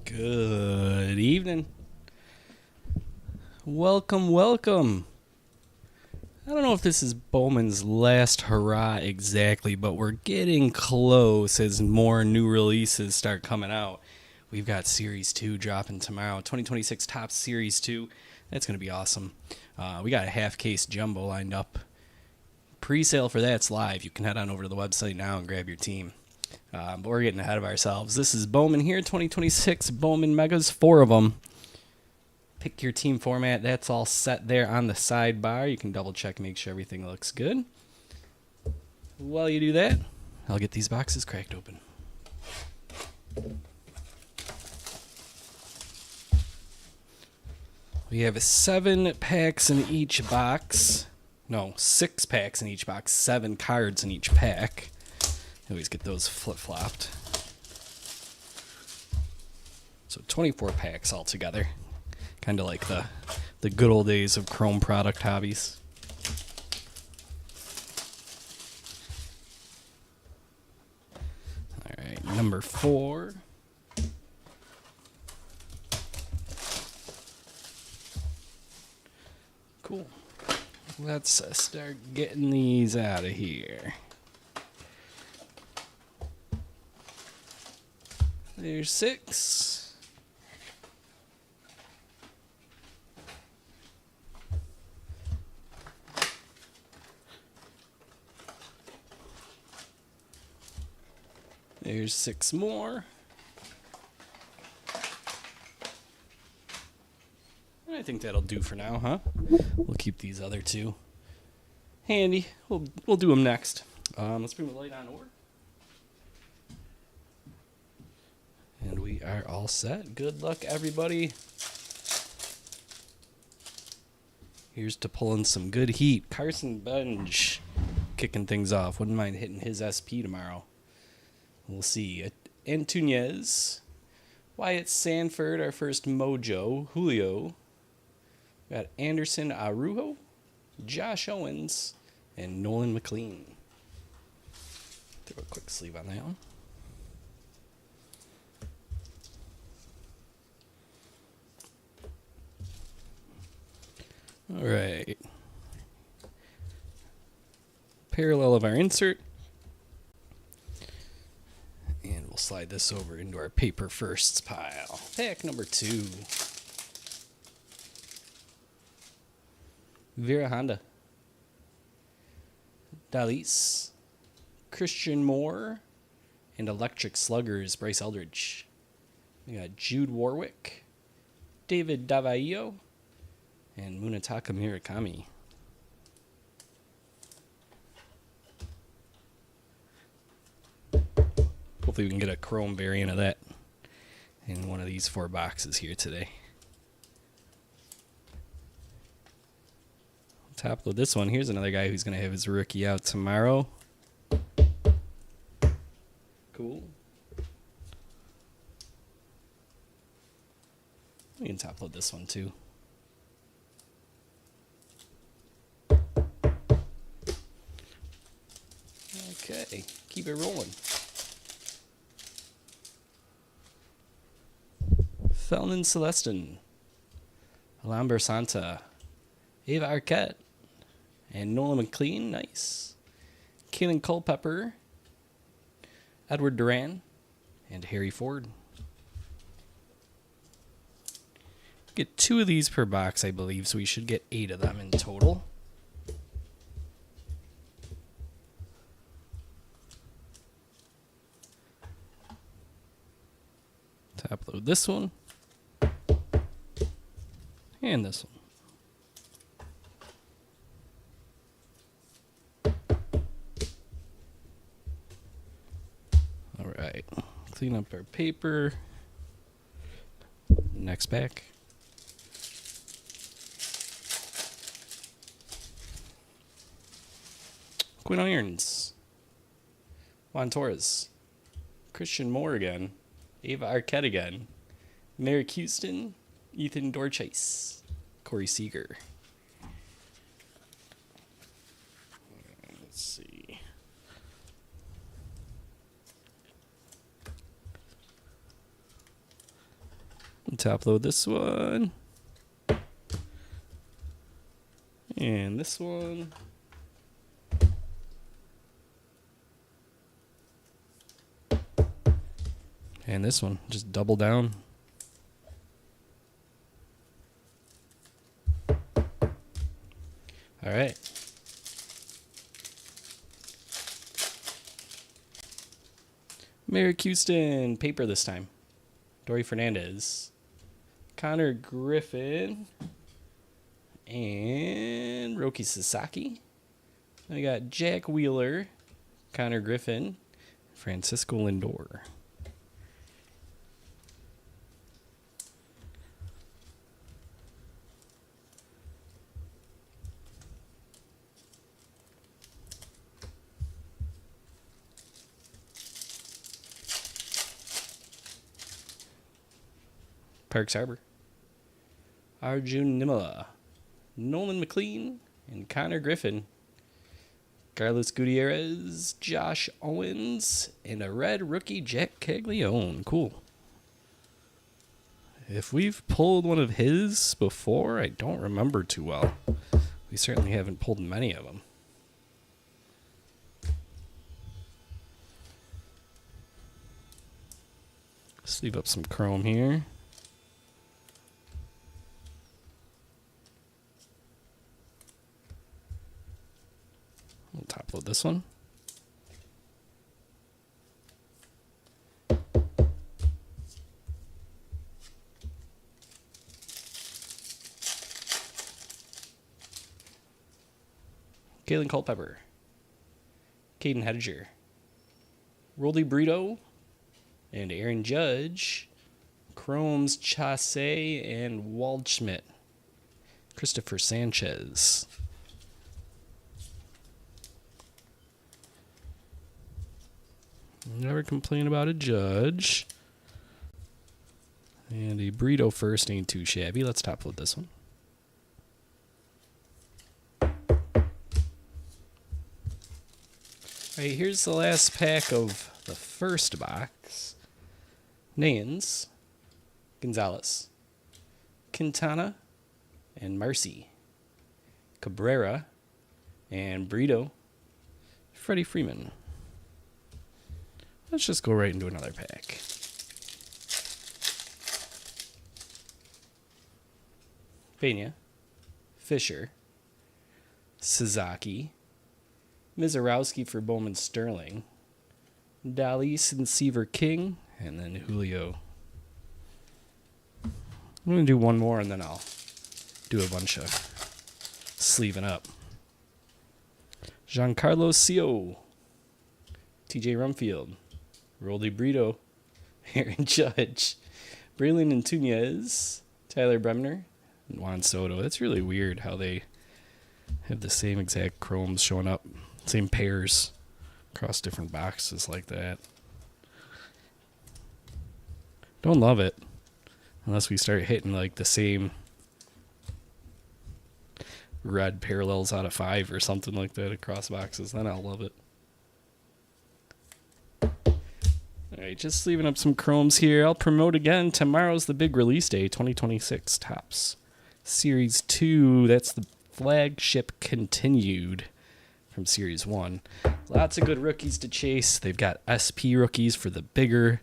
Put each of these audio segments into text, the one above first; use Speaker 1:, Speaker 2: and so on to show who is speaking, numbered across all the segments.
Speaker 1: Good evening. Welcome. I don't know if this is Bowman's last hurrah exactly, but we're getting close as more new releases start coming out. We've got Series 2 dropping tomorrow, 2026 Topps Series 2. That's going to be awesome. We got a half-case jumbo lined up. Pre-sale for that's live. You can head on over to the website now and grab your team. But we're getting ahead of ourselves. This is Bowman here, 2026 Bowman Megas, 4 of them. Pick your team format. That's all set there on the sidebar. You can double check, make sure everything looks good. While you do that, I'll get these boxes cracked open. We have 7 packs in each box. No, 6 packs in each box. 7 cards in each pack. Always get those flip-flopped. So 24 packs altogether. Kind of like the good old days of Chrome product hobbies. All right, number 4. Cool. Let's start getting these out of here. There's 6. There's 6 more. I think that'll do for now, huh? We'll keep these other 2 handy. We'll do them next. Let's bring the light on over. And we are all set. Good luck, everybody. Here's to pulling some good heat. Carson Benj kicking things off. Wouldn't mind hitting his SP tomorrow. We'll see. Antunez. Wyatt Sanford, our first Mojo. Julio. We got Anderson Arujo. Josh Owens. And Nolan McLean. Throw a quick sleeve on that one. All right. Parallel of our insert. And we'll slide this over into our paper firsts pile. Pack number 2. Vera Honda. Dalis. Christian Moore. And Electric Sluggers, Bryce Eldridge. We got Jude Warwick. David Davaio. And Munetaka Murakami. Hopefully we can get a chrome variant of that in one of these 4 boxes here today. Top load this one. Here's another guy who's going to have his rookie out tomorrow. Cool. We can top load this one too. Okay, keep it rolling. Felton Celestin, Alamber Santa, Ava Arquette, and Nolan McLean, nice. Kalen Culpepper, Edward Duran, and Harry Ford. Get 2 of these per box, I believe, so we should get 8 of them in total. Top load this one. And this one. All right. Clean up our paper. Next pack. Quinn Irons. Juan Torres. Christian Moore again. Ava Arquette again. Merrick Houston. Ethan Dorchase. Corey Seager. Let's see. Top load this one. And this one. And this one. Just double down. All right. Merrick Houston, paper this time. Dory Fernandez. Connor Griffin. And Roki Sasaki. I got Jack Wheeler. Connor Griffin. Francisco Lindor. Parks Harbor. Arjun Nimala. Nolan McLean. And Connor Griffin. Carlos Gutierrez. Josh Owens. And a red rookie, Jack Caglione. Cool. If we've pulled one of his before, I don't remember too well. We certainly haven't pulled many of them. Sleeve up some chrome here. We'll top load this one. Kalen Culpepper. Caden Hediger. Roldy Brito. And Aaron Judge. Chromes Chase and Waldschmidt. Christopher Sanchez. Never complain about a Judge. And a Brito first ain't too shabby. Let's top load this one. Alright, here's the last pack of the first box. Nayans, Gonzalez, Quintana, and Marcy. Cabrera, and Brito, Freddie Freeman. Let's just go right into another pack. Pena, Fisher, Sasaki, Mizorowski for Bowman Sterling, Dallas and Seaver King, and then Julio. I'm going to do one more and then I'll do a bunch of sleeving up. Giancarlo Sio, TJ Rumfield, Roldy Brito, Aaron Judge, Braylon Antunes, Tyler Bremner, and Juan Soto. That's really weird how they have the same exact chromes showing up, same pairs across different boxes like that. Don't love it unless we start hitting like the same red parallels out of 5 or something like that across boxes. Then I'll love it. Alright, just leaving up some chromes here. I'll promote again. Tomorrow's the big release day, 2026 Topps Series 2. That's the flagship continued from Series 1. Lots of good rookies to chase. They've got SP rookies for the bigger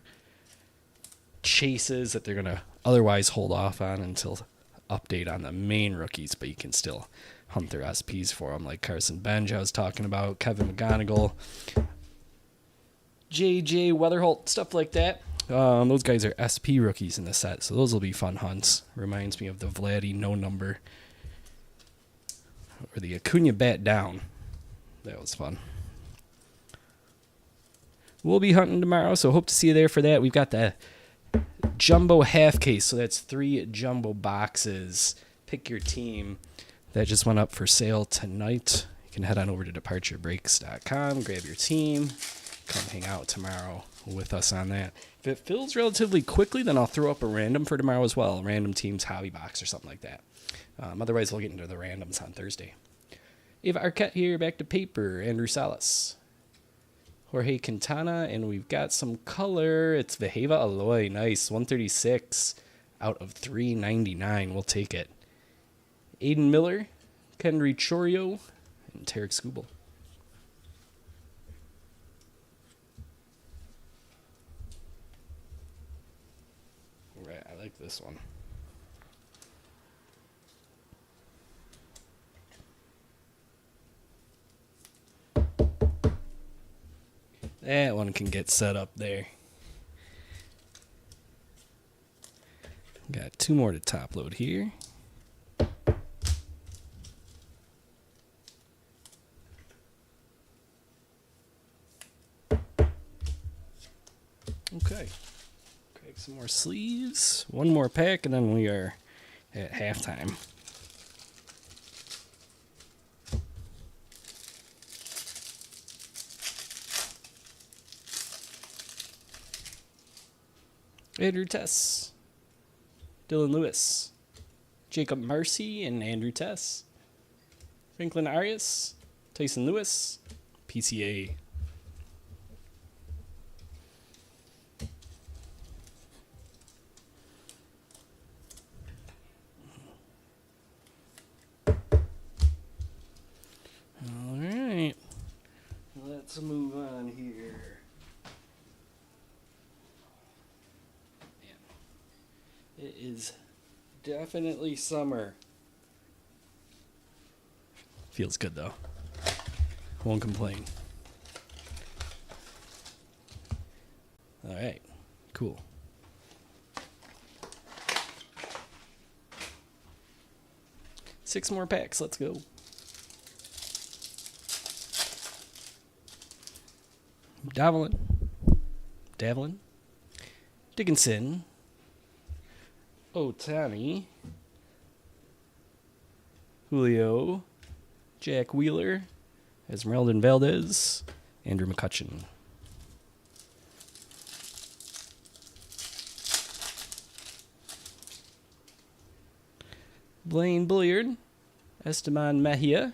Speaker 1: chases that they're going to otherwise hold off on until update on the main rookies, but you can still hunt their SPs for them, like Carson Benj I was talking about, Kevin McGonigal, JJ Weatherholt, stuff like that. Those guys are SP rookies in the set, so those will be fun hunts. Reminds me of the Vladdy no number or the Acuna bat down. That was fun. We'll be hunting tomorrow, so hope to see you there for that. We've got the jumbo half case, so that's 3 jumbo boxes. Pick your team. That just went up for sale tonight. You can head on over to departurebreaks.com, grab your team, come hang out tomorrow with us on that. If it fills relatively quickly, then I'll throw up a random for tomorrow as well, random teams hobby box or something like that. Otherwise, we'll get into the randoms on Thursday. Eva Arquette here, back to paper. Andrew Salas. Jorge Quintana, and we've got some color. It's Vejeva Aloy. Nice. 136. out of 399. We'll take it. Aiden Miller, Kenry Chorio, and Tarek Skubal. Right, I like this one. That one can get set up there. Got two more to top load here. Okay. Crack some more sleeves. One more pack, and then we are at halftime. Andrew Tess, Dylan Lewis, Jacob Marcy, and Andrew Tess. Franklin Arias, Tyson Lewis, PCA. All right, let's move on here. It is definitely summer. Feels good though. Won't complain. All right, cool. Six more packs, let's go. Davlin, Dickinson, Otani, Julio, Jack Wheeler, Esmeralda Valdez, Andrew McCutcheon. Blaine Bulliard, Esteban Mejia,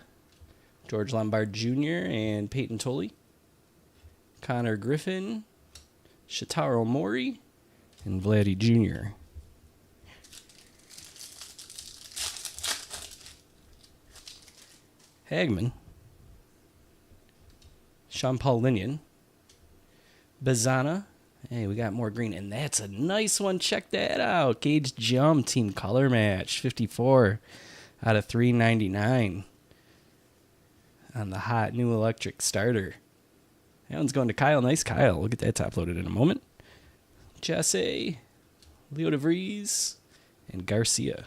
Speaker 1: George Lombard Jr., and Peyton Tolley. Connor Griffin, Shitaro Mori, and Vladdy Jr. Hagman, Sean Paul Linian, Bazana. Hey, we got more green, and that's a nice one. Check that out. Gage Jump Team Color Match, 54 out of 399 on the hot new electric starter. That one's going to Kyle. Nice, Kyle. We'll get that top loaded in a moment. Jesse, Leo DeVries, and Garcia.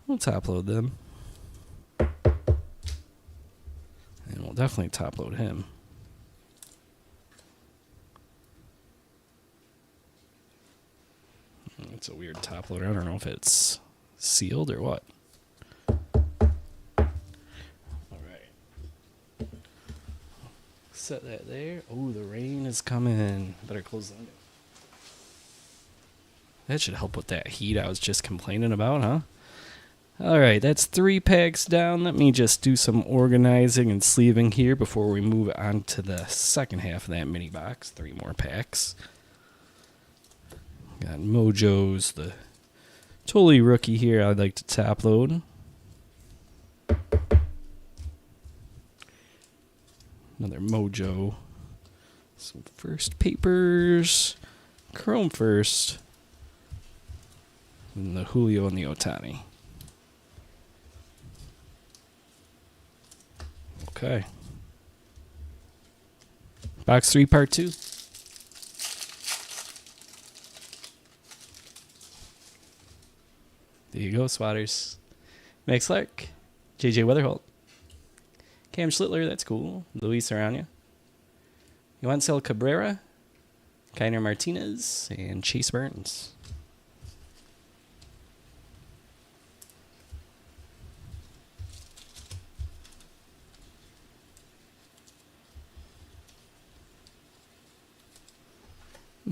Speaker 1: We'll top load them. And we'll definitely top load him. It's a weird top loader. I don't know if it's sealed or what. Set that there. Oh, the rain is coming. Better close the window. That should help with that heat I was just complaining about, huh? Alright, that's 3 packs down. Let me just do some organizing and sleeving here before we move on to the second half of that mini box. 3 more packs. Got Mojo's, the Tully rookie here I'd like to top load. Another Mojo. Some first papers. Chrome first. And the Julio and the Otani. Okay. Box 3, part 2. There you go, Swatters. Max Clark. JJ Weatherholt. Cam Schlittler, that's cool. Luis Arana. Yoancel Cabrera. Kiner Martinez. And Chase Burns.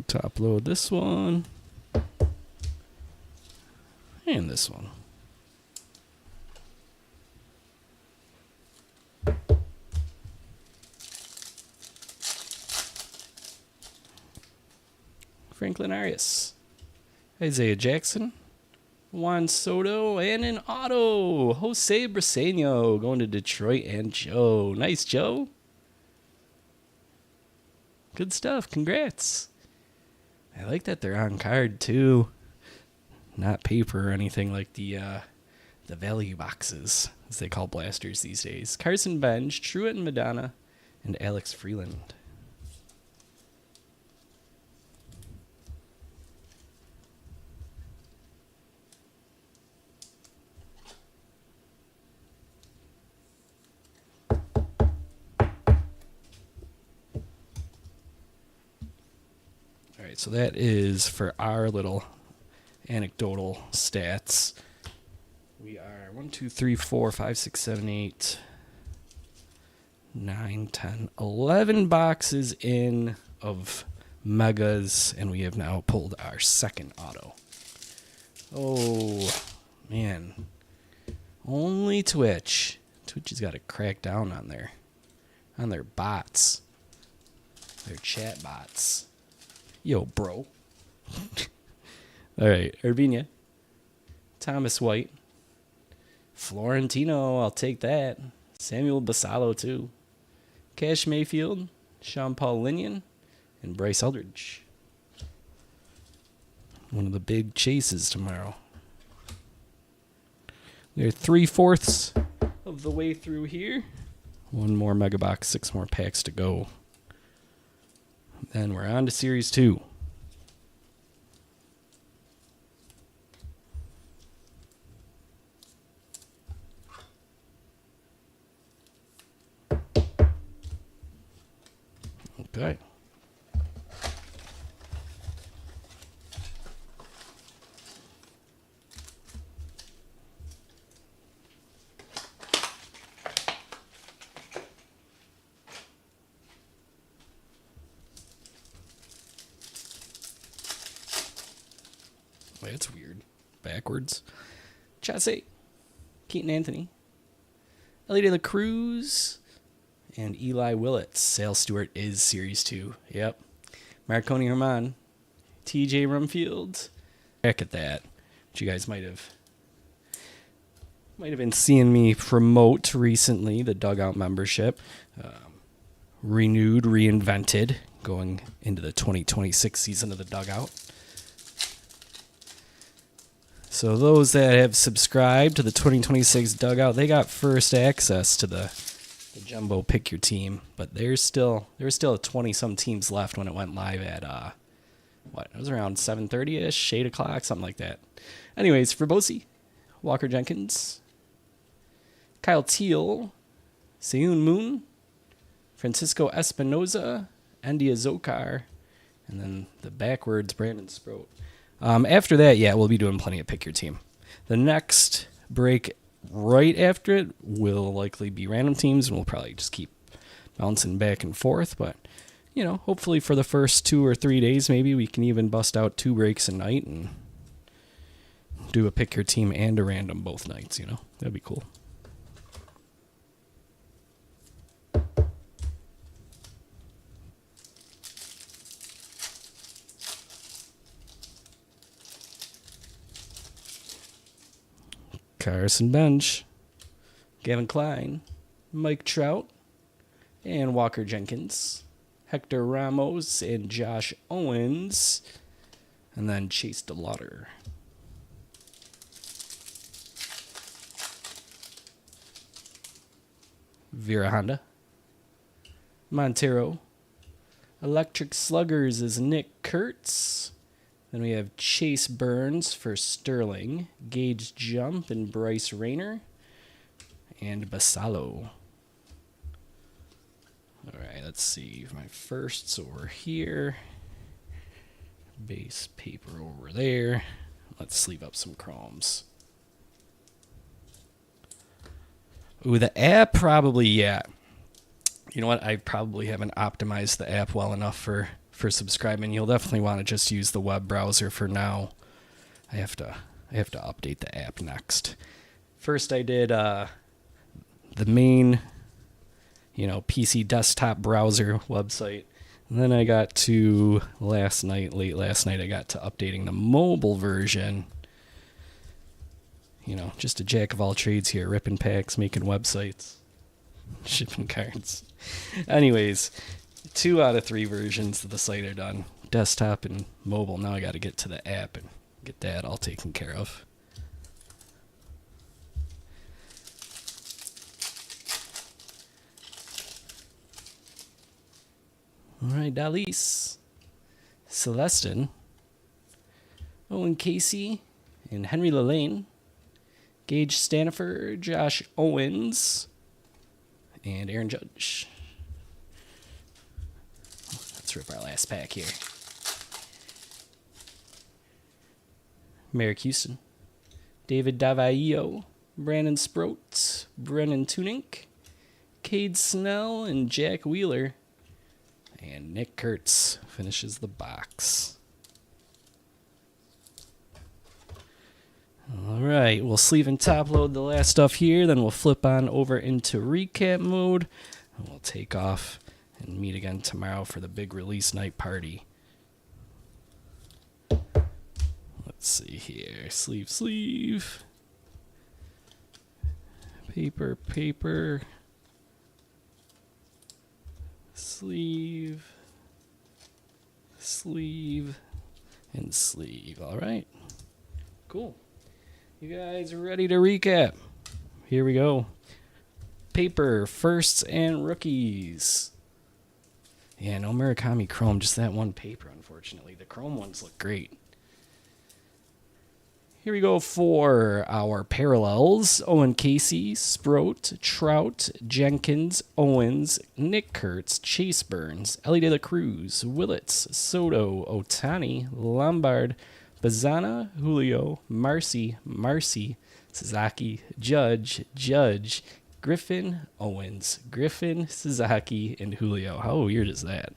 Speaker 1: Top load this one. And this one. Franklin Arias, Isaiah Jackson, Juan Soto, and an auto, Jose Briseño going to Detroit and Joe. Nice, Joe. Good stuff. Congrats. I like that they're on card, too. Not paper or anything like the value boxes, as they call blasters these days. Carson Bench, Truett and Madonna, and Alex Freeland. All right, so that is for our little anecdotal stats. We are 1, 2, 3, 4, 5, 6, 7, 8, 9, 10, 11 boxes in of megas, and we have now pulled our second auto. Oh, man. Only Twitch. Twitch has got to crack down on their bots. Their chat bots. Yo, bro. All right, Urbina. Thomas White. Florentino, I'll take that. Samuel Basallo, too. Cash Mayfield, Sean Paul Linian, and Bryce Eldridge. One of the big chases tomorrow. We're 3/4 of the way through here. One more mega box, 6 more packs to go. Then we're on to Series 2. Okay. Wait, it's weird. Backwards. Chassis. Keaton Anthony. Ellie De La Cruz. And Eli Willett. Sale Stewart is Series 2. Yep. Marconi Herman. TJ Rumfield. Back at that. Which you guys might have been seeing me promote recently. The Dugout membership. Renewed, reinvented. Going into the 2026 season of the Dugout. So those that have subscribed to the 2026 Dugout, they got first access to the Jumbo Pick Your Team. But there was still 20-some teams left when it went live at, it was around 7:30-ish, 8 o'clock, something like that. Anyways, for Bosi, Walker Jenkins, Kyle Teal, Seun Moon, Francisco Espinoza, Andy Azokar, and then the backwards Brandon Sproat. After that, yeah, we'll be doing plenty of Pick Your Team. The next break right after it will likely be random teams, and we'll probably just keep bouncing back and forth. But, hopefully for the first 2 or 3 days, maybe we can even bust out 2 breaks a night and do a Pick Your Team and a random both nights, That'd be cool. Carson Bench, Gavin Klein, Mike Trout, and Walker Jenkins, Hector Ramos, and Josh Owens, and then Chase DeLauder. Vera Honda, Montero, Electric Sluggers is Nick Kurtz. Then we have Chase Burns for Sterling, Gage Jump and Bryce Rayner, and Basallo. All right, let's see. My firsts over here. Base paper over there. Let's sleeve up some chromes. Ooh, the app probably, yeah. You know what? I probably haven't optimized the app well enough for subscribing. You'll definitely want to just use the web browser for now. I have to update the app next. First I did the main PC desktop browser website. And then I got to late last night, I got to updating the mobile version. You know, just a jack of all trades here, ripping packs, making websites, shipping cards. Anyways, 2 out of 3 versions of the site are done. Desktop and mobile. Now I got to get to the app and get that all taken care of. All right, Dalise, Celestin, Owen Casey, and Henry Lelane, Gage Stanifer, Josh Owens, and Aaron Judge. Let's rip our last pack here. Merrick Houston, David Davaio, Brandon Sproat, Brennan Tunink, Cade Snell, and Jack Wheeler. And Nick Kurtz finishes the box. All right, we'll sleeve and top load the last stuff here, then we'll flip on over into recap mode, and we'll take off and meet again tomorrow for the big release night party. Let's see here. Sleeve. Paper. Sleeve, and sleeve. All right. Cool. You guys are ready to recap? Here we go. Paper, firsts and rookies. Yeah, no Murakami Chrome, just that one paper, unfortunately. The Chrome ones look great. Here we go for our parallels. Owen Casey, Sproat, Trout, Jenkins, Owens, Nick Kurtz, Chase Burns, Ellie De La Cruz, Willits, Soto, Otani, Lombard, Bazana, Julio, Marcy, Sasaki, Judge, Griffin, Owens, Sasaki, and Julio. How weird is that?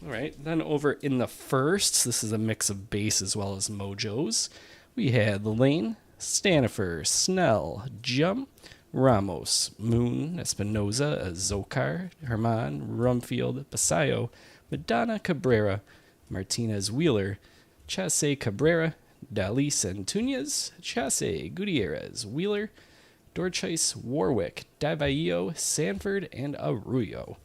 Speaker 1: All right, then over in the firsts, this is a mix of base as well as mojos. We had Lane, Stanifer, Snell, Jump, Ramos, Moon, Espinoza, Zokar, Herman, Rumfield, Basayo, Madonna Cabrera, Martinez Wheeler, Chase Cabrera, Dalise Antunes, Chase Gutierrez Wheeler, Dorchase Warwick, Davaio, Sanford, and Arroyo.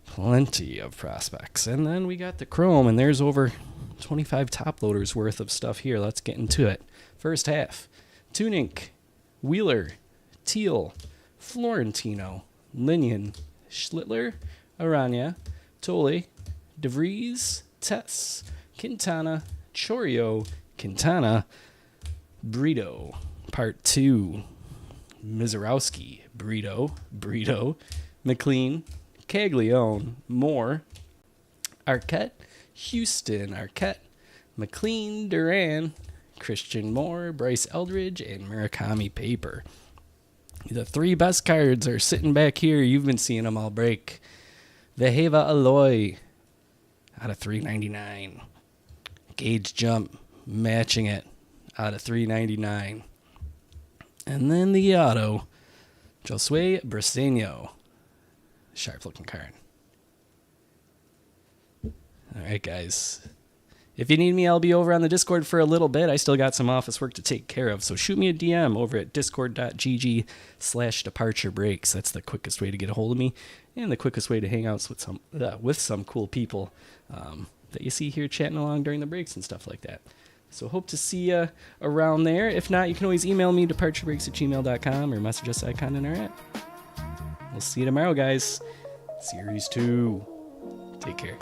Speaker 1: Plenty of prospects. And then we got the Chrome, and there's over 25 top loaders worth of stuff here. Let's get into it. First half, Tunink, Wheeler, Teal, Florentino, Linian, Schlittler, Aranya, Tolle, DeVries, Tess, Quintana, Chorio, Quintana, Brito. Part 2, Mizorowski, Brito, McLean, Caglione, Moore, Arquette, Houston, McLean, Duran, Christian Moore, Bryce Eldridge, and Murakami Paper. The 3 best cards are sitting back here. You've been seeing them all break. Veheva Aloy out of 399. Gage Jump matching it out of 399. And then the auto, Josue Briseño. Sharp looking card. All right, guys. If you need me, I'll be over on the Discord for a little bit. I still got some office work to take care of, so shoot me a DM over at discord.gg/departurebreaks. That's the quickest way to get a hold of me, and the quickest way to hang out with some cool people that you see here chatting along during the breaks and stuff like that. So hope to see you around there. If not, you can always email me, departurebreaks@gmail.com, or message us icon in our app. We'll see you tomorrow, guys. Series 2. Take care.